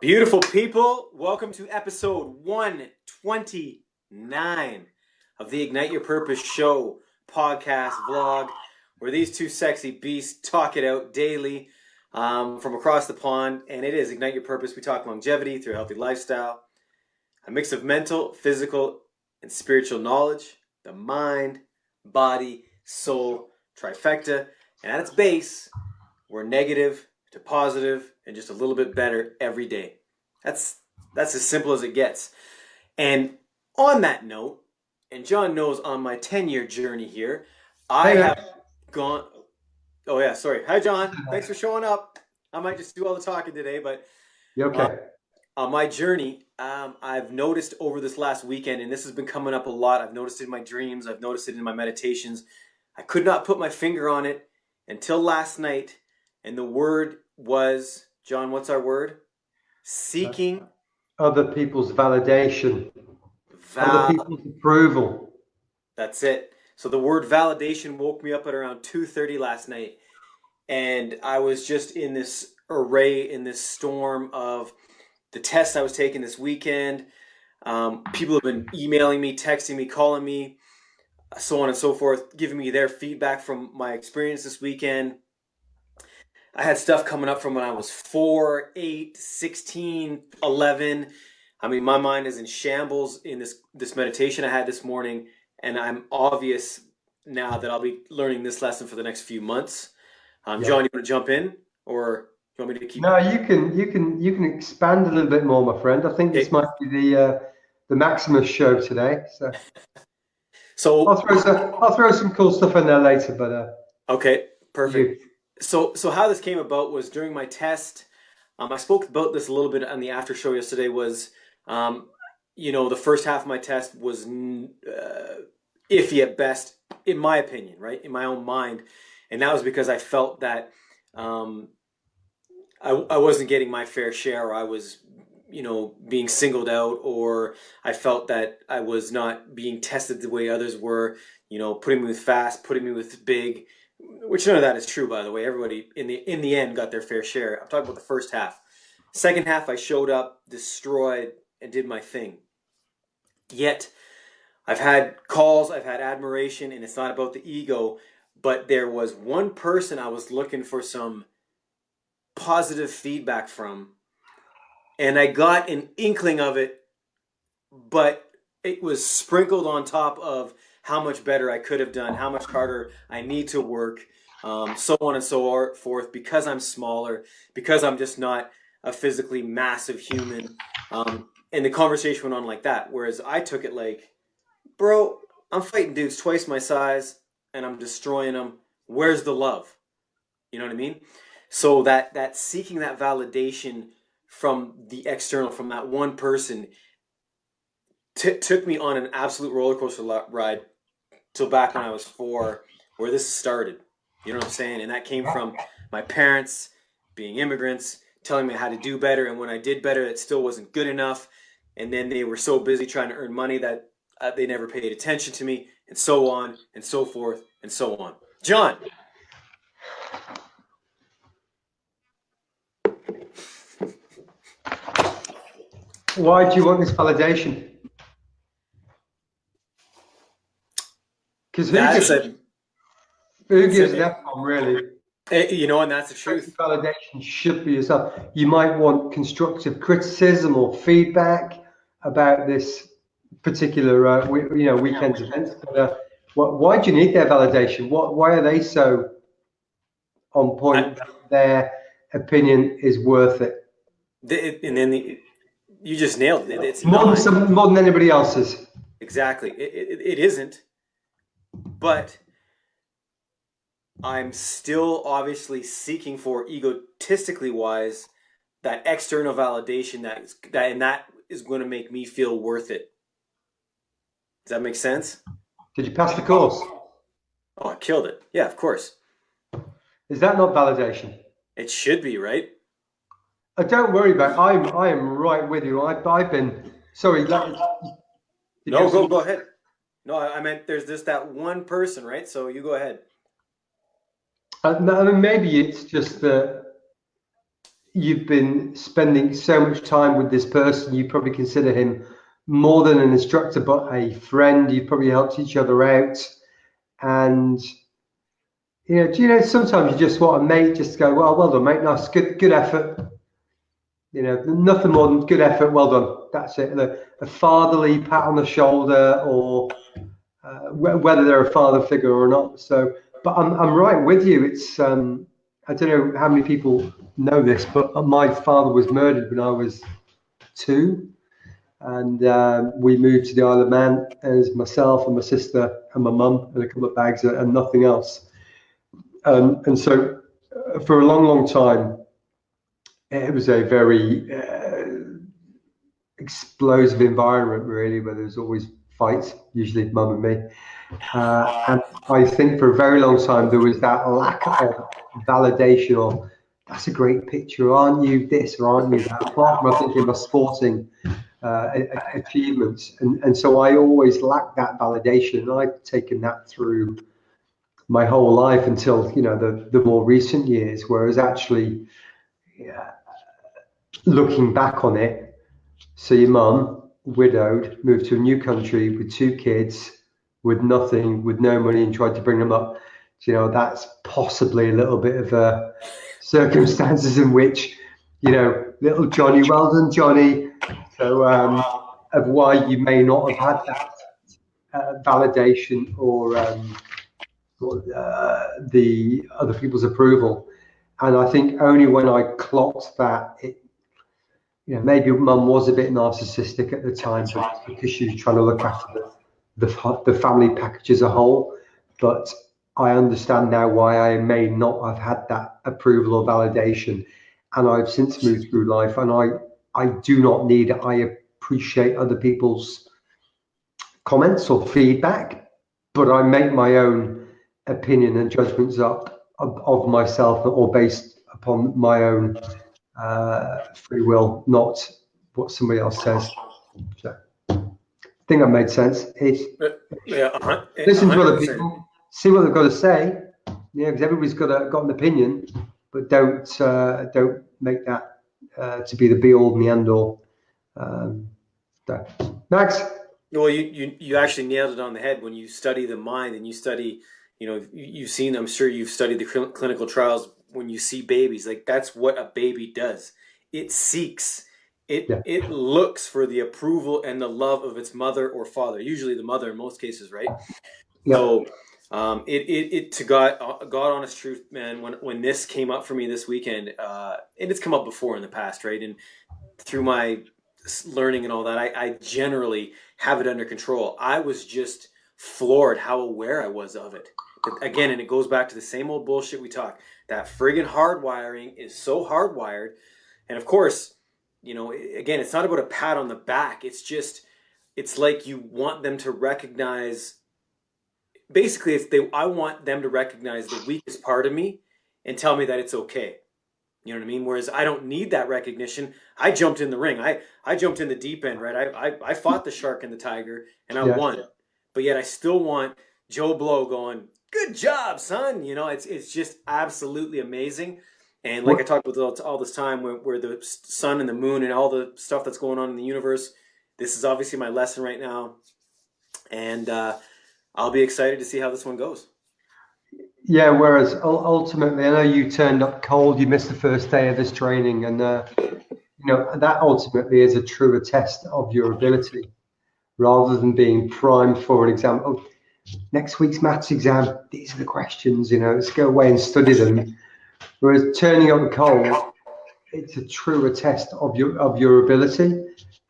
Beautiful people, welcome to episode 129 of the Ignite Your Purpose show, podcast, vlog, where these two sexy beasts talk it out daily from across the pond. And it is Ignite Your Purpose. We talk longevity through a healthy lifestyle, a mix of mental, physical, and spiritual knowledge, the mind, body, soul, trifecta. And at its base, we're negative to positive and just a little bit better every day. That's as simple as it gets. And on that note, and John knows on my 10-year journey here, I have gone. Oh yeah, sorry. Hi John. Thanks for showing up. I might just do all the talking today, but You okay? on my journey, I've noticed over this last weekend, and this has been coming up a lot. I've noticed it in my dreams. I've noticed it in my meditations. I could not put my finger on it until last night, and the word was, John, what's our word? Seeking Other people's validation, other people's approval. That's it. So the word validation woke me up at around 2:30 last night, and I was just in this array, in this storm of the tests I was taking this weekend. People have been emailing me, texting me, calling me, so on and so forth, giving me their feedback from my experience this weekend. I had stuff coming up from when I was 4, 8, 16, 11. I mean, my mind is in shambles in this meditation I had this morning, and I'm obvious now that I'll be learning this lesson for the next few months. John, you want to jump in, or you want me to keep? No, you can expand a little bit more, my friend. I think this might be the Maximus show today. So I'll throw some cool stuff in there later. But okay, perfect. So how this came about was during my test. I spoke about this a little bit on the after show yesterday. Was the first half of my test was iffy at best, in my opinion, right? In my own mind. And that was because I felt that I wasn't getting my fair share, or I was, being singled out, or I felt that I was not being tested the way others were, putting me with fast, putting me with big, which none of that is true, by the way. Everybody in the end got their fair share. I'm talking about the first half. Second half, I showed up, destroyed, and did my thing. Yet, I've had calls, I've had admiration, and it's not about the ego, but there was one person I was looking for some positive feedback from, and I got an inkling of it, but it was sprinkled on top of how much better I could have done, how much harder I need to work, so on and so forth, because I'm smaller, because I'm just not a physically massive human. And the conversation went on like that, whereas I took it like, bro, I'm fighting dudes twice my size, and I'm destroying them. Where's the love? You know what I mean? So that seeking that validation from the external, from that one person, took me on an absolute roller coaster ride till back when I was 4, where this started. You know what I'm saying? And that came from my parents being immigrants, telling me how to do better, and when I did better, it still wasn't good enough. And then they were so busy trying to earn money that they never paid attention to me, and so on and so forth and so on. John. Why do you want this validation? Because who gives an F on, really? And that's the truth. Validation should be yourself. You might want constructive criticism or feedback about this particular, weekend's events. But why do you need their validation? Why are they so on point that their opinion is worth it? You just nailed it. It's more than anybody else's. Exactly. It isn't. But I'm still obviously seeking for, egotistically wise, that external validation that is going to make me feel worth it. Does that make sense? Did you pass the course? Oh, I killed it. Yeah, of course. Is that not validation? It should be, right? Don't worry about it. I am right with you. I've been sorry. No, go ahead. No, I meant there's just that one person, right? So you go ahead. No, maybe it's just that you've been spending so much time with this person, you probably consider him more than an instructor, but a friend. You probably helped each other out. And, do you know, sometimes you just want a mate just to go, well done, mate. Nice, good effort. Nothing more than good effort. Well done. That's it. A fatherly pat on the shoulder, or whether they're a father figure or not. So, but I'm right with you. It's I don't know how many people know this, but my father was murdered when I was 2, and we moved to the Isle of Man as myself and my sister and my mum and a couple of bags and nothing else. And so, for a long time, it was a very explosive environment, really, where there was always fights, usually mum and me. And I think for a very long time there was that lack of validation of, that's a great picture, aren't you this or aren't you that, apart from I think in my sporting achievements. And so I always lacked that validation, and I've taken that through my whole life until the more recent years, whereas actually looking back on it, so your mum, widowed, moved to a new country with 2 kids, with nothing, with no money, and tried to bring them up. That's possibly a little bit of circumstances in which, little Johnny, well done, Johnny. So of why you may not have had that validation or the other people's approval. And I think only when I clocked that, maybe mum was a bit narcissistic at the time, because she was trying to look after the family package as a whole. But I understand now why I may not have had that approval or validation. And I've since moved through life, and I do not need it. I appreciate other people's comments or feedback, but I make my own opinion and judgments up of myself, or based upon my own free will, not what somebody else says. So I think that made sense. Listen to other people, see what they've got to say. Because everybody's got an opinion, but don't make that to be the be all and the end all. So. Max. Well, you actually nailed it on the head when you study the mind and you study, you've seen, I'm sure you've studied the clinical trials. When you see babies, like, that's what a baby does. It seeks, it looks for the approval and the love of its mother or father, usually the mother in most cases, right? Yeah. So it to God honest truth, man, when this came up for me this weekend, and it's come up before in the past, right? And through my learning and all that, I generally have it under control. I was just floored how aware I was of it. Again, and it goes back to the same old bullshit we talk. That friggin' hardwiring is so hardwired. And of course, again, it's not about a pat on the back. It's like you want them to recognize, basically, I want them to recognize the weakest part of me and tell me that it's okay. You know what I mean? Whereas I don't need that recognition. I jumped in the ring. I jumped in the deep end, right? I fought the shark and the tiger, and I won. But yet I still want Joe Blow going, good job, son. It's just absolutely amazing. And like I talked about all this time, where the sun and the moon and all the stuff that's going on in the universe, this is obviously my lesson right now. And I'll be excited to see how this one goes. Yeah, whereas ultimately, I know you turned up cold, you missed the first day of this training, and that ultimately is a truer test of your ability, rather than being primed for an exam. Oh, next week's maths exam, these are the questions, let's go away and study them. Whereas turning up cold, it's a truer test of your ability.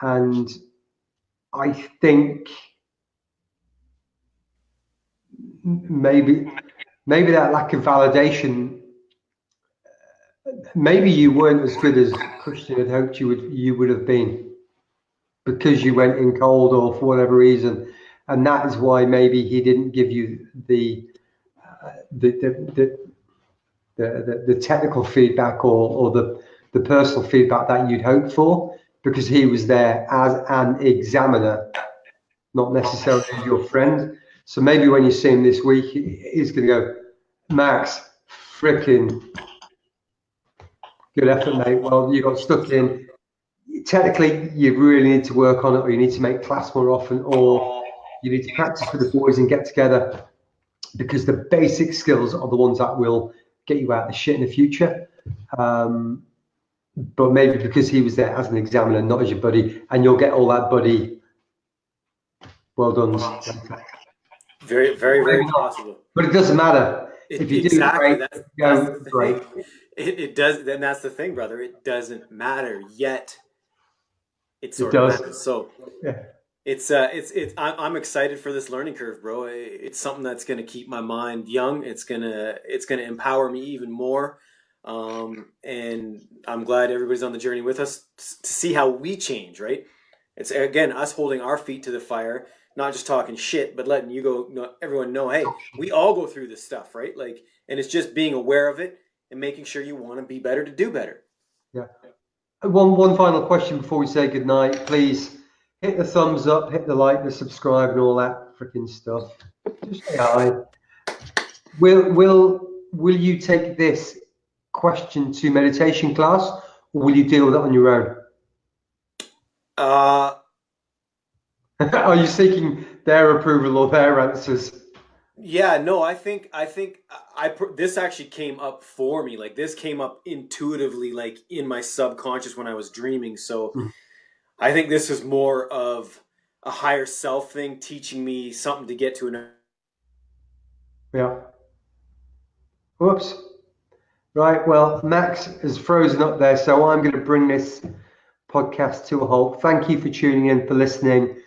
And I think maybe that lack of validation, maybe you weren't as good as Christian had hoped you would have been, because you went in cold or for whatever reason. And that is why maybe he didn't give you the technical feedback or the personal feedback that you'd hoped for, because he was there as an examiner, not necessarily as your friend. So maybe when you see him this week, he's going to go, Max, frickin' Good effort, mate. Well, you got stuck in. Technically, you really need to work on it, or you need to make class more often, or you need to practice with the boys and get together, because the basic skills are the ones that will get you out of the shit in the future. But maybe because he was there as an examiner, not as your buddy, and you'll get all that buddy well done. Very, very, very possible. But it doesn't matter. If you do Exactly. great, That's the great. thing. It does. Then that's the thing, brother. It doesn't matter yet. It sort of matters. So Yeah. I'm excited for this learning curve, bro. It's something that's going to keep my mind young. It's gonna empower me even more. And I'm glad everybody's on the journey with us to see how we change, right? It's again us holding our feet to the fire, not just talking shit, but letting everyone know, hey, we all go through this stuff, right? Like, and it's just being aware of it and making sure you want to be better to do better. Yeah. One final question before we say goodnight. Please hit the thumbs up, hit the like, the subscribe, and all that freaking stuff. Just say hi. Will you take this question to meditation class, or will you deal with it on your own? Are you seeking their approval or their answers? Yeah, no, I think this actually came up for me. Like this came up intuitively, like in my subconscious when I was dreaming. So I think this is more of a higher self thing, teaching me something to get to another. Yeah. Whoops. Right. Well, Max is frozen up there, so I'm going to bring this podcast to a halt. Thank you for tuning in, for listening,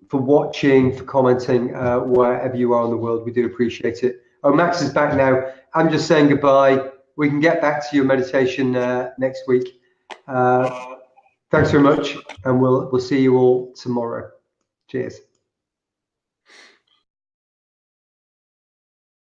for watching, for commenting, wherever you are in the world. We do appreciate it. Oh, Max is back now. I'm just saying goodbye. We can get back to your meditation next week. Thanks very much, and we'll see you all tomorrow. Cheers.